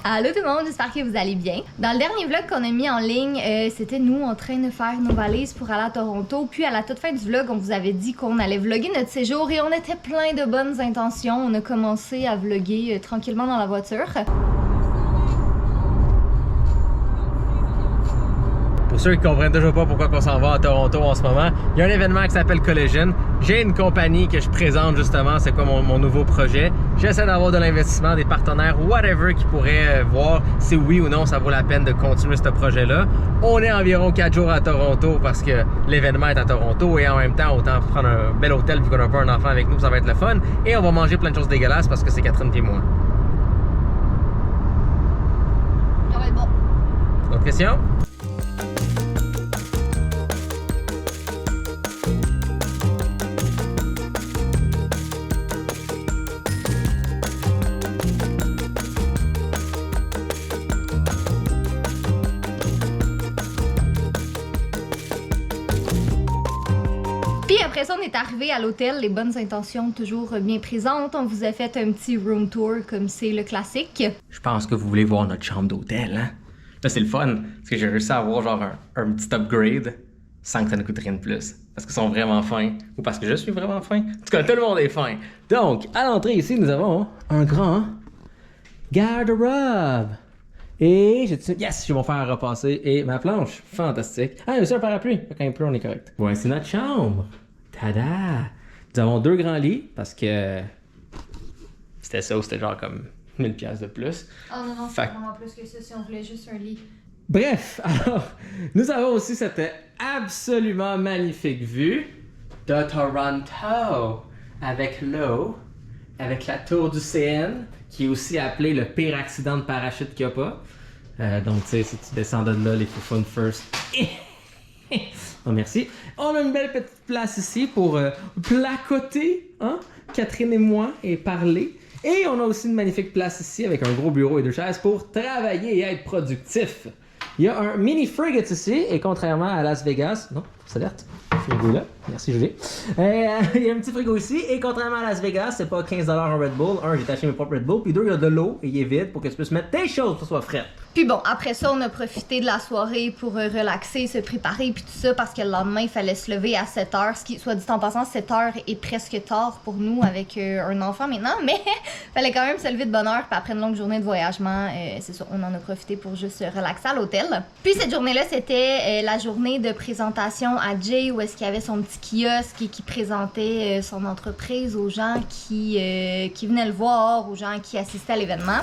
Allô tout le monde, j'espère que vous allez bien. Dans le dernier vlog qu'on a mis en ligne, c'était nous en train de faire nos valises pour aller à Toronto. Puis à la toute fin du vlog, on vous avait dit qu'on allait vlogger notre séjour et on était plein de bonnes intentions. On a commencé à vlogger tranquillement dans la voiture. Pour ceux qui comprennent toujours pas pourquoi on s'en va à Toronto en ce moment, il y a un événement qui s'appelle Collision. J'ai une compagnie que je présente justement, c'est quoi mon nouveau projet. J'essaie d'avoir de l'investissement, des partenaires, whatever, qui pourraient voir si oui ou non ça vaut la peine de continuer ce projet-là. On est environ 4 jours à Toronto parce que l'événement est à Toronto et en même temps, autant prendre un bel hôtel vu qu'on a pas un enfant avec nous, ça va être le fun. Et on va manger plein de choses dégueulasses parce que c'est Catherine et moi. Ça va être bon. D'autres questions? Puis après ça, on est arrivé à l'hôtel, les bonnes intentions toujours bien présentes. On vous a fait un petit room tour comme c'est le classique. Je pense que vous voulez voir notre chambre d'hôtel, hein? Là, c'est le fun, parce que j'ai réussi à avoir genre un petit upgrade sans que ça ne coûte rien de plus. Parce qu'ils sont vraiment fins, ou parce que je suis vraiment fin. En tout cas, tout le monde est fin. Donc, à l'entrée ici, nous avons un grand garde-robe. Et j'ai mon fer à repasser et ma planche. Fantastique. Ah, il y a aussi un parapluie. Quand il pleut, on est correct. Voici notre chambre. Tada! Nous avons 2 grands lits parce que c'était ça ou c'était genre comme 1000$ de plus. Oh non, c'est vraiment plus que ça si on voulait juste un lit. Bref, alors, nous avons aussi cette absolument magnifique vue de Toronto avec l'eau, avec la tour du CN, qui est aussi appelée le pire accident de parachute qu'il n'y a pas. Donc, tu sais, si tu descends de là, les fun first. Oh, merci. On a une belle petite place ici pour placoter, hein, Catherine et moi, et parler. Et on a aussi une magnifique place ici avec un gros bureau et 2 chaises pour travailler et être productif. Il y a un mini frigate ici, et contrairement à Las Vegas, non, c'est alerte, frigo là, merci Julie. Il y a un petit frigo ici, et contrairement à Las Vegas, c'est pas 15$ un Red Bull. Un, j'ai acheté mes propres Red Bull, puis 2, il y a de l'eau, et il est vide pour que tu puisses mettre tes choses pour que ça soit frais. Puis bon, après ça, on a profité de la soirée pour relaxer, se préparer, puis tout ça, parce que le lendemain, il fallait se lever à 7h, ce qui, soit dit en passant, 7h est presque tard pour nous avec un enfant maintenant, mais fallait quand même se lever de bonne heure, puis après une longue journée de voyagement, c'est ça, on en a profité pour juste se relaxer à l'hôtel. Puis cette journée-là, c'était la journée de présentation à Jay, où est-ce qu'il y avait son petit kiosque et qui présentait son entreprise aux gens qui venaient le voir, aux gens qui assistaient à l'événement.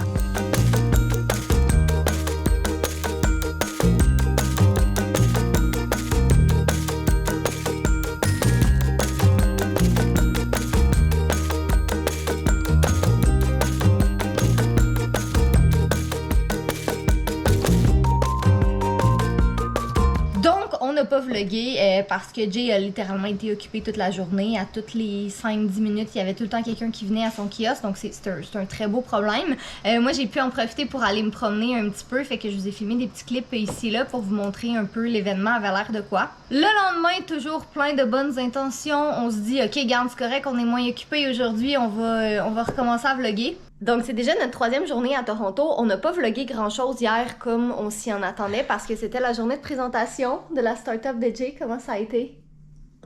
On n'a pas vlogué parce que Jay a littéralement été occupé toute la journée. À toutes les 5-10 minutes, il y avait tout le temps quelqu'un qui venait à son kiosque, donc c'est un très beau problème. Moi, j'ai pu en profiter pour aller me promener un petit peu, fait que je vous ai filmé des petits clips ici et là pour vous montrer un peu l'événement avait l'air de quoi. Le lendemain, toujours plein de bonnes intentions. On se dit, ok, garde, c'est correct, on est moins occupé aujourd'hui, on va recommencer à vlogger. Donc c'est déjà notre 3e journée à Toronto. On n'a pas vlogué grand chose hier comme on s'y en attendait parce que c'était la journée de présentation de la start-up de Jay. Comment ça a été?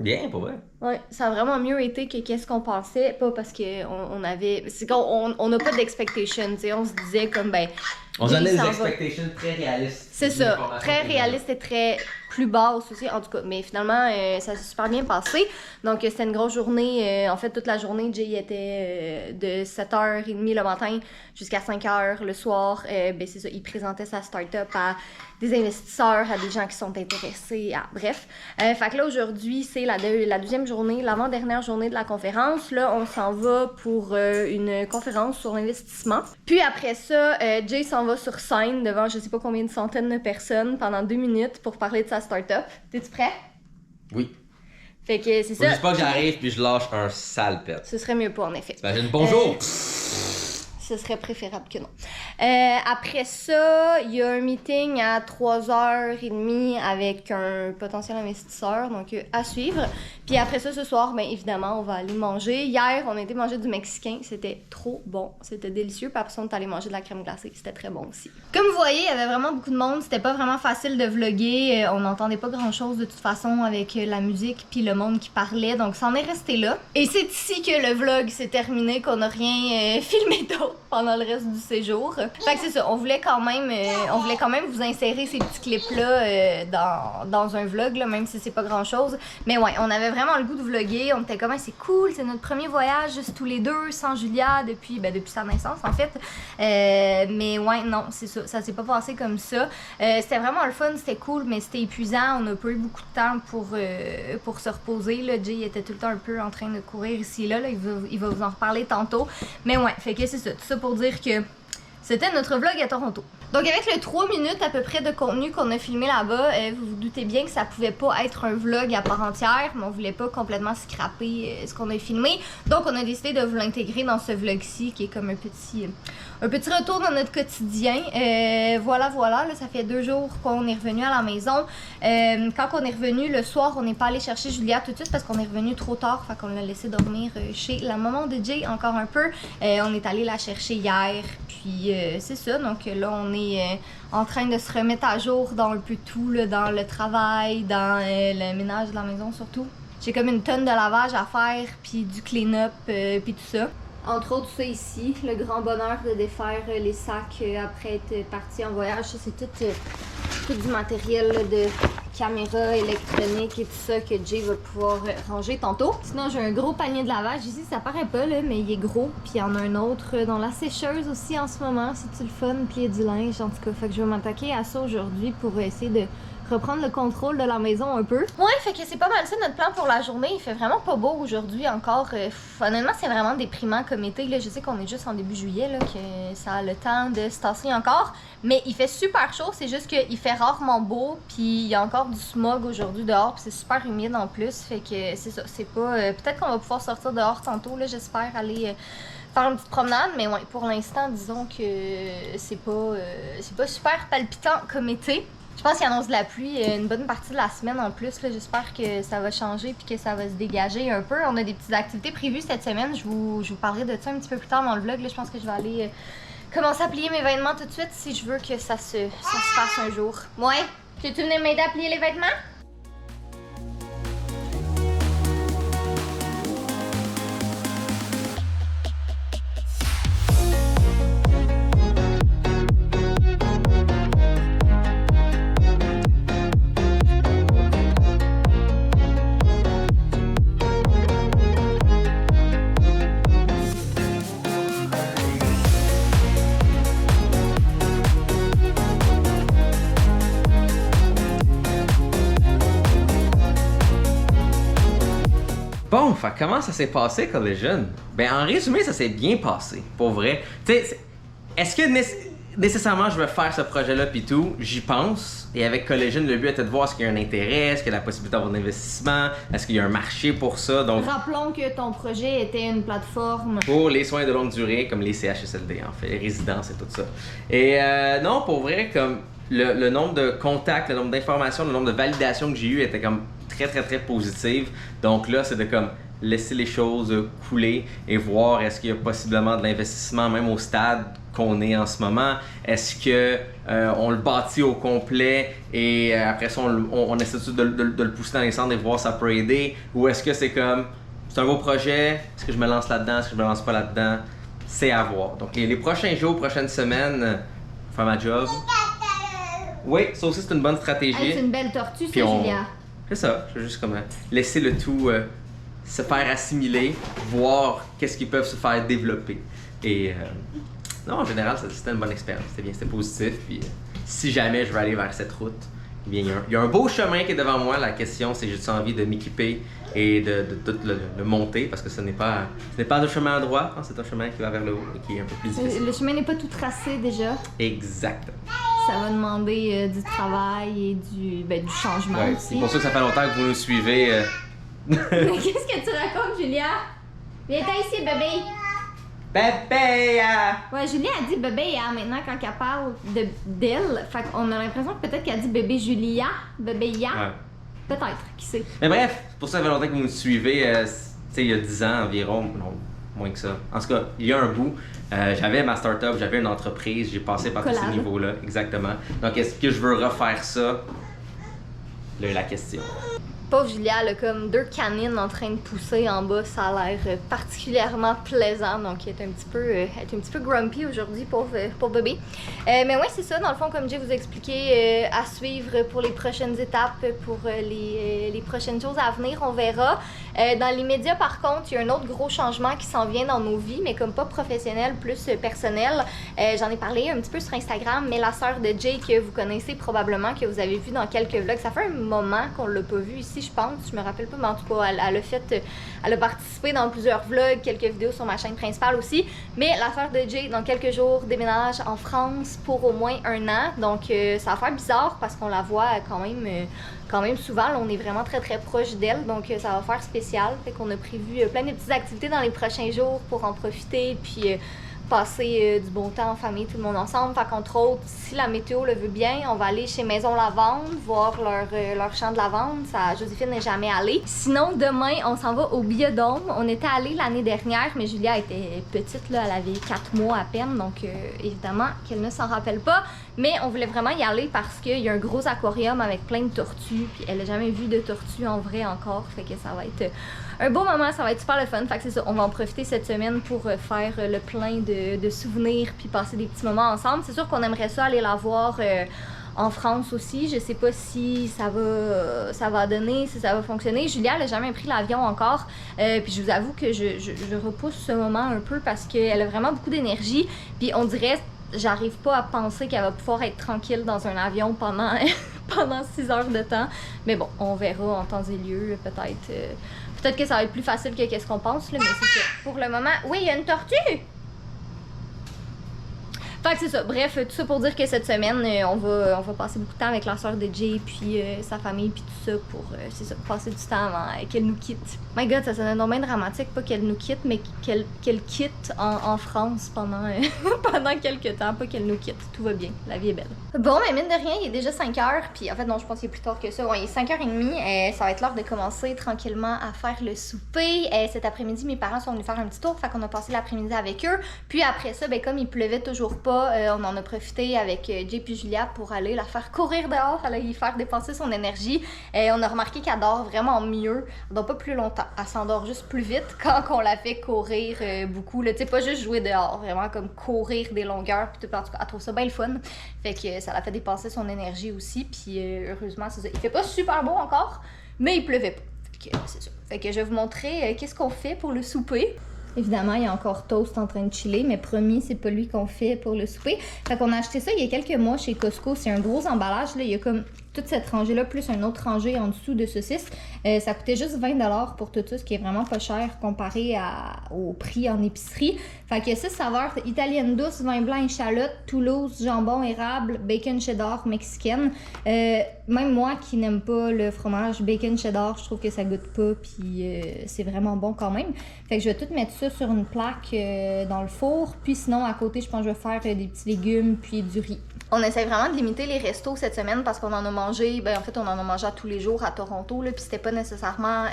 Bien, pour vrai. Ouais, ça a vraiment mieux été que qu'est-ce qu'on pensait. Pas parce qu'on avait... C'est qu'on n'a pas d'expectation, tu sais. On se disait comme, ben... On en a des expectations très réalistes. C'est ça, très réaliste et très plus basse aussi, en tout cas. Mais finalement, ça s'est super bien passé. Donc, c'était une grosse journée. En fait, toute la journée, Jay était de 7h30 le matin jusqu'à 5h le soir. Ben, c'est ça, il présentait sa start-up à des investisseurs, à des gens qui sont intéressés, bref. Fait que là, aujourd'hui, c'est la 2e journée, l'avant-dernière journée de la conférence. Là, on s'en va pour une conférence sur l'investissement. Puis après ça, Jay s'en va sur scène devant je sais pas combien de centaines de personnes pendant 2 minutes pour parler de sa start-up. T'es-tu prêt? Oui. Fait que c'est ça. Faut juste pas que j'arrive puis je lâche un sale pet. Ce serait mieux pas, en effet. T'imagines, bonjour! Ce serait préférable que non. Après ça, il y a un meeting à 3h30 avec un potentiel investisseur, donc à suivre. Puis après ça, ce soir, bien évidemment, on va aller manger. Hier, on a été manger du mexicain. C'était trop bon. C'était délicieux. Puis après ça, on est allé manger de la crème glacée. C'était très bon aussi. Comme vous voyez, il y avait vraiment beaucoup de monde. C'était pas vraiment facile de vlogger. On n'entendait pas grand-chose de toute façon avec la musique puis le monde qui parlait. Donc, ça en est resté là. Et c'est ici que le vlog s'est terminé, qu'on n'a rien filmé d'autre pendant le reste du séjour. Fait que c'est ça. On voulait quand même vous insérer ces petits clips-là dans un vlog, là, même si c'est pas grand-chose. Mais ouais, on avait vraiment le goût de vlogger. On était comme, c'est cool, c'est notre premier voyage juste tous les deux, sans Julia, depuis sa naissance, en fait. Mais ouais, non, c'est ça. Ça s'est pas passé comme ça. C'était vraiment le fun, c'était cool, mais c'était épuisant. On n'a pas eu beaucoup de temps pour se reposer. Là. Jay était tout le temps un peu en train de courir ici là. Il va vous en reparler tantôt. Mais ouais, fait que c'est ça. Tout ça pour dire que c'était notre vlog à Toronto. Donc avec le 3 minutes à peu près de contenu qu'on a filmé là-bas, vous vous doutez bien que ça pouvait pas être un vlog à part entière, mais on voulait pas complètement scraper ce qu'on a filmé. Donc on a décidé de vous l'intégrer dans ce vlog-ci qui est comme un petit retour dans notre quotidien. Voilà, là, ça fait 2 jours qu'on est revenu à la maison. Quand on est revenu le soir, on n'est pas allé chercher Julia tout de suite parce qu'on est revenu trop tard, fait qu'on l'a laissé dormir chez la maman de Jay encore un peu. On est allé la chercher hier, puis c'est ça. Donc là, on est en train de se remettre à jour dans un peu tout, là, dans le travail, dans le ménage de la maison surtout. J'ai comme une tonne de lavage à faire, puis du clean-up, puis tout ça. Entre autres, ça ici, le grand bonheur de défaire les sacs après être parti en voyage. Ça, c'est tout du matériel là, de caméra électronique et tout ça que Jay va pouvoir ranger tantôt. Sinon, j'ai un gros panier de lavage. Ici, ça paraît pas, là, mais il est gros. Puis il y en a un autre dans la sécheuse aussi en ce moment. C'est-tu le fun? Plier du linge, en tout cas. Fait que je vais m'attaquer à ça aujourd'hui pour essayer de reprendre le contrôle de la maison un peu. Ouais, fait que c'est pas mal ça notre plan pour la journée. Il fait vraiment pas beau aujourd'hui encore. Honnêtement, c'est vraiment déprimant comme été. Là, je sais qu'on est juste en début juillet, là, que ça a le temps de se tasser encore. Mais il fait super chaud, c'est juste qu'il fait rarement beau. Puis il y a encore du smog aujourd'hui dehors. Puis c'est super humide en plus. Fait que c'est ça, c'est pas... peut-être qu'on va pouvoir sortir dehors tantôt, là, j'espère aller... faire une petite promenade, mais ouais, pour l'instant, disons que c'est pas super palpitant comme été. Je pense qu'il annonce de la pluie une bonne partie de la semaine en plus. J'espère que ça va changer puis que ça va se dégager un peu. On a des petites activités prévues cette semaine. Je vous parlerai de ça un petit peu plus tard dans le vlog. Là, je pense que je vais aller commencer à plier mes vêtements tout de suite si je veux que ça se fasse un jour. Ouais? Tu venir m'aider à plier les vêtements? Bon, fait comment ça s'est passé, Collision? Ben, en résumé, ça s'est bien passé, pour vrai. Tu sais, est-ce que nécessairement je vais faire ce projet-là pis tout? J'y pense. Et avec Collision, le but était de voir est-ce qu'il y a un intérêt, est-ce qu'il y a la possibilité d'avoir un investissement, est-ce qu'il y a un marché pour ça. Donc, rappelons que ton projet était une plateforme pour les soins de longue durée, comme les CHSLD, en fait, les résidences et tout ça. Et non, pour vrai, comme le nombre de contacts, le nombre d'informations, le nombre de validations que j'ai eu était comme très positive. Donc là, c'est de comme laisser les choses couler et voir est-ce qu'il y a possiblement de l'investissement même au stade qu'on est en ce moment. Est-ce que on le bâtit au complet et après ça on essaie de le pousser dans les centres et voir ça peut aider, ou est-ce que c'est comme c'est un beau projet, est-ce que je me lance là-dedans, est-ce que je me lance pas là-dedans, c'est à voir. Donc les prochains jours, prochaines semaines, faire ma job. Oui, ça aussi c'est une bonne stratégie. Hey, c'est une belle tortue, ça, Julia. C'est ça, je veux juste comme laisser le tout se faire assimiler, voir qu'est-ce qu'ils peuvent se faire développer. Et non, en général, c'était une bonne expérience, c'était bien, c'était positif. Puis si jamais je veux aller vers cette route, eh bien, il y a un beau chemin qui est devant moi. La question, c'est juste envie de m'équiper et de tout le monter, parce que ce n'est pas un chemin à droite, hein, c'est un chemin qui va vers le haut et qui est un peu plus difficile. Le chemin n'est pas tout tracé déjà. Exactement. Ça va demander du travail et du changement aussi. C'est pour ça que ça fait longtemps que vous nous suivez. Mais qu'est-ce que tu racontes, Julia? Viens ici, bébé. Bébé! Ouais, Julia a dit bébé maintenant quand elle parle d'elle. Fait qu'on a l'impression que peut-être qu'elle dit bébé Julia, bébé Ya. Ouais. Peut-être, qui sait. Mais bref, c'est pour ça que ça fait longtemps que vous me suivez, tu sais, il y a 10 ans environ, non, moins que ça. En tout cas, il y a un bout, j'avais ma start-up, j'avais une entreprise, j'ai passé par tous ces niveaux-là, exactement. Donc, est-ce que je veux refaire ça? Là, la question. Pauvre Julia, elle a comme 2 canines en train de pousser en bas, ça a l'air particulièrement plaisant, donc elle est un petit peu grumpy aujourd'hui, pauvre bébé. Mais ouais, c'est ça, dans le fond, comme Jay vous a expliqué, à suivre pour les prochaines étapes, pour les prochaines choses à venir, on verra. Dans l'immédiat, par contre, il y a un autre gros changement qui s'en vient dans nos vies, mais comme pas professionnel, plus personnel. J'en ai parlé un petit peu sur Instagram, mais la sœur de Jay, que vous connaissez probablement, que vous avez vu dans quelques vlogs, ça fait un moment qu'on l'a pas vu ici, je pense, je me rappelle pas, mais en tout cas, elle a participé dans plusieurs vlogs, quelques vidéos sur ma chaîne principale aussi. Mais la sœur de Jay, dans quelques jours, déménage en France pour au moins 1 an. Donc, ça va faire bizarre parce qu'on la voit quand même souvent. Là, on est vraiment très très proche d'elle, donc ça va faire spécial. Fait qu'on a prévu plein de petites activités dans les prochains jours pour en profiter, puis passer du bon temps en famille, tout le monde ensemble. Fait qu'entre autres, si la météo le veut bien, on va aller chez Maison Lavande, voir leur champ de lavande. Ça, Joséphine n'est jamais allée. Sinon, demain, on s'en va au Biodôme. On était allé l'année dernière, mais Julia était petite, là, elle avait 4 mois à peine, donc évidemment qu'elle ne s'en rappelle pas. Mais on voulait vraiment y aller parce qu'il y a un gros aquarium avec plein de tortues, puis elle n'a jamais vu de tortues en vrai encore, fait que ça va être un beau moment, ça va être super le fun. Fait que c'est ça, on va en profiter cette semaine pour faire le plein de souvenirs puis passer des petits moments ensemble. C'est sûr qu'on aimerait ça aller la voir en France aussi. Je sais pas si ça va donner, si ça va fonctionner. Julia, elle a jamais pris l'avion encore. Puis je vous avoue que je repousse ce moment un peu parce qu'elle a vraiment beaucoup d'énergie. Puis on dirait, j'arrive pas à penser qu'elle va pouvoir être tranquille dans un avion pendant 6 heures de temps. Mais bon, on verra en temps et lieu, peut-être. Peut-être que ça va être plus facile que qu'est-ce qu'on pense, là, mais c'est ça. Pour le moment... Oui, il y a une tortue! Fait que c'est ça. Bref, tout ça pour dire que cette semaine, on va passer beaucoup de temps avec la soeur de Jay, puis sa famille, puis tout ça, pour c'est ça, passer du temps avant qu'elle nous quitte. My God, ça sonne bien dramatique, pas qu'elle nous quitte, mais qu'elle quitte en France pendant quelques temps, pas qu'elle nous quitte. Tout va bien, la vie est belle. Bon, mais mine de rien, il est déjà 5 heures, puis en fait, non, je pense qu'il est plus tard que ça. Ouais, il est 5h30, ça va être l'heure de commencer tranquillement à faire le souper. Cet après-midi, mes parents sont venus faire un petit tour, fait qu'on a passé l'après-midi avec eux. Puis après ça, ben comme il pleuvait toujours pas, on en a profité avec Jay puis Julia pour aller la faire courir dehors, aller y faire dépenser son énergie. On a remarqué qu'elle dort vraiment mieux, elle dort pas plus longtemps, elle s'endort juste plus vite quand on la fait courir beaucoup. Tu sais, pas juste jouer dehors, vraiment comme courir des longueurs, puis tout, en tout cas, elle trouve ça bien le fun. Fait que ça la fait dépenser son énergie aussi, puis heureusement, c'est ça. Il fait pas super beau encore, mais il pleuvait pas. Fait que c'est ça. Fait que je vais vous montrer qu'est-ce qu'on fait pour le souper. Évidemment, il y a encore Toast en train de chiller, mais promis, c'est pas lui qu'on fait pour le souper. Fait qu'on a acheté ça il y a quelques mois chez Costco. C'est un gros emballage, là. Il y a comme toute cette rangée-là, plus une autre rangée en dessous de saucisses. Ça coûtait juste 20$ pour tout ça, ce qui est vraiment pas cher comparé au prix en épicerie. Fait que 6 saveurs: italienne douce, vin blanc, échalote, Toulouse, jambon, érable, bacon cheddar, mexicaine. Même moi qui n'aime pas le fromage bacon cheddar, je trouve que ça goûte pas, puis c'est vraiment bon quand même. Fait que je vais tout mettre ça sur une plaque dans le four, puis sinon à côté, je pense que je vais faire des petits légumes puis du riz. On essaie vraiment de limiter les restos cette semaine parce qu'on en a mangé, ben en fait on en a mangé à tous les jours à Toronto, là, puis c'était pas nécessairement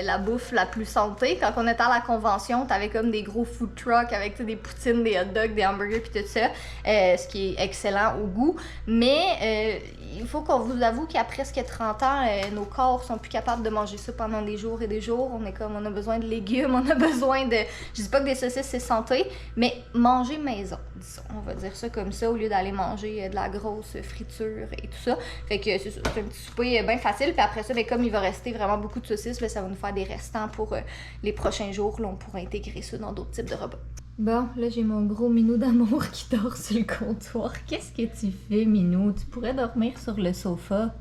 la bouffe la plus santé. Quand on était à la convention, t'avais comme des gros food trucks avec des poutines, des hot dogs, des hamburgers puis tout ça, ce qui est excellent au goût. Mais il faut qu'on vous avoue qu'à presque 30 ans, nos corps sont plus capables de manger ça pendant des jours et des jours. On a besoin de légumes, on a besoin de... Je dis pas que des saucisses c'est santé, mais manger maison, disons. On va dire ça comme ça, au lieu d'aller manger de la grosse friture et tout ça. Fait que c'est un petit souper bien facile. Puis après ça, ben, comme il va rester vraiment beaucoup de saucisses, là, ça va nous faire des restants pour les prochains jours. Là, on pourra intégrer ça dans d'autres types de repas. Bon, là, j'ai mon gros minou d'amour qui dort sur le comptoir. Qu'est-ce que tu fais, minou? Tu pourrais dormir sur le sofa.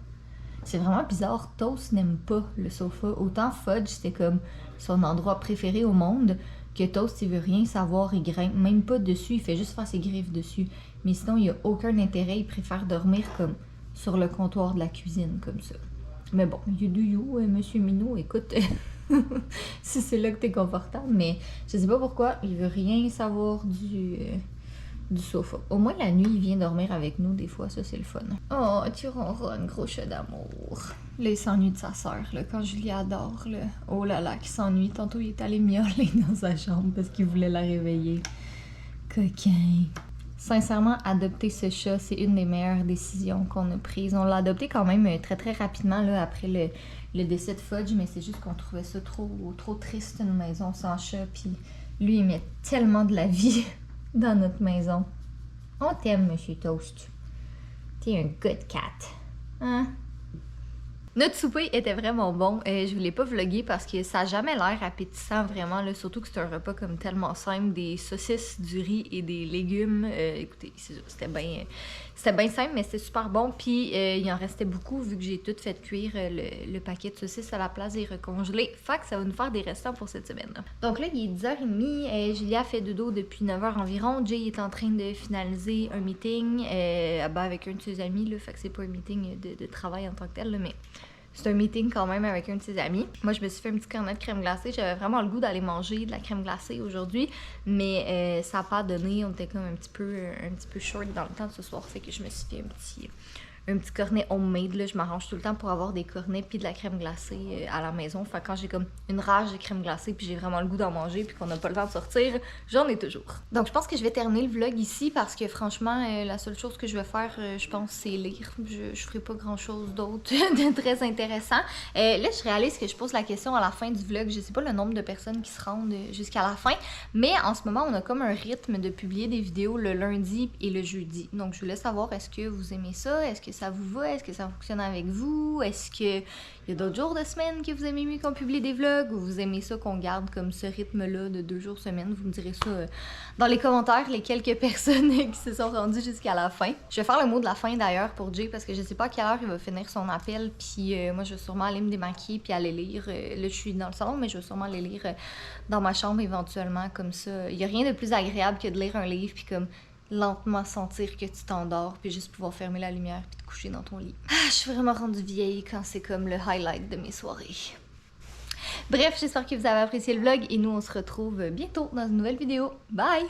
C'est vraiment bizarre. Toast n'aime pas le sofa. Autant Fudge, c'était comme son endroit préféré au monde, que Toast, il veut rien savoir. Il grimpe même pas dessus. Il fait juste faire ses griffes dessus. Mais sinon, il n'y a aucun intérêt. Il préfère dormir comme sur le comptoir de la cuisine, comme ça. Mais bon, you do you, monsieur Minou, écoute... si c'est là que t'es confortable, mais je sais pas pourquoi, il veut rien savoir du du sofa. Au moins, la nuit, il vient dormir avec nous, des fois, ça, c'est le fun. Oh, tu ronronnes, gros chat d'amour. Là, il s'ennuie de sa sœur, là, quand Julie adore, là. Oh là là, qui s'ennuie. Tantôt, il est allé miauler dans sa chambre parce qu'il voulait la réveiller. Coquin. Sincèrement, adopter ce chat, c'est une des meilleures décisions qu'on a prises. On l'a adopté quand même très très rapidement là, après le décès de Fudge, mais c'est juste qu'on trouvait ça trop triste, une maison sans chat. Puis lui, il met tellement de la vie dans notre maison. On t'aime, Monsieur Toast. T'es un good cat. Hein? Notre souper était vraiment bon. Je voulais pas vlogger parce que ça n'a jamais l'air appétissant vraiment. Là. Surtout que c'est un repas comme tellement simple. Des saucisses, du riz et des légumes. Écoutez, c'était bien simple, mais c'était super bon. Puis il en restait beaucoup vu que j'ai tout fait cuire le paquet de saucisses à la place des recongelés. Fait que ça va nous faire des restants pour cette semaine. Là. Donc là, il est 10h30. Julia fait dodo depuis 9h environ. Jay est en train de finaliser un meeting avec un de ses amis. Là. Fait que c'est pas un meeting de travail en tant que tel, là, mais... C'est un meeting quand même avec un de ses amis. Moi, je me suis fait un petit cornet de crème glacée. J'avais vraiment le goût d'aller manger de la crème glacée aujourd'hui, mais ça n'a pas donné. On était comme un petit peu short dans le temps ce soir. Fait que je me suis fait un petit cornet homemade. Là. Je m'arrange tout le temps pour avoir des cornets puis de la crème glacée à la maison. Fait que quand j'ai comme une rage de crème glacée puis j'ai vraiment le goût d'en manger puis qu'on n'a pas le temps de sortir, j'en ai toujours. Donc je pense que je vais terminer le vlog ici parce que franchement, la seule chose que je vais faire, je pense, c'est lire. Je ferai pas grand chose d'autre de très intéressant. Là, je réalise que je pose la question à la fin du vlog. Je sais pas le nombre de personnes qui se rendent jusqu'à la fin, mais en ce moment, on a comme un rythme de publier des vidéos le lundi et le jeudi. Donc je voulais savoir, est-ce que vous aimez ça? Est-ce que ça vous va? Est-ce que ça fonctionne avec vous? Est-ce qu'il y a d'autres jours de semaine que vous aimez mieux qu'on publie des vlogs ou vous aimez ça qu'on garde comme ce rythme-là de 2 jours semaine? Vous me direz ça dans les commentaires, les quelques personnes qui se sont rendues jusqu'à la fin. Je vais faire le mot de la fin d'ailleurs pour Jay parce que je sais pas à quelle heure il va finir son appel puis moi je vais sûrement aller me démaquiller puis aller lire. Là je suis dans le salon mais je vais sûrement aller lire dans ma chambre éventuellement comme ça. Il y a rien de plus agréable que de lire un livre puis comme lentement sentir que tu t'endors puis juste pouvoir fermer la lumière puis te coucher dans ton lit. Je suis vraiment rendue vieille quand c'est comme le highlight de mes soirées. Bref, j'espère que vous avez apprécié le vlog et nous on se retrouve bientôt dans une nouvelle vidéo. Bye!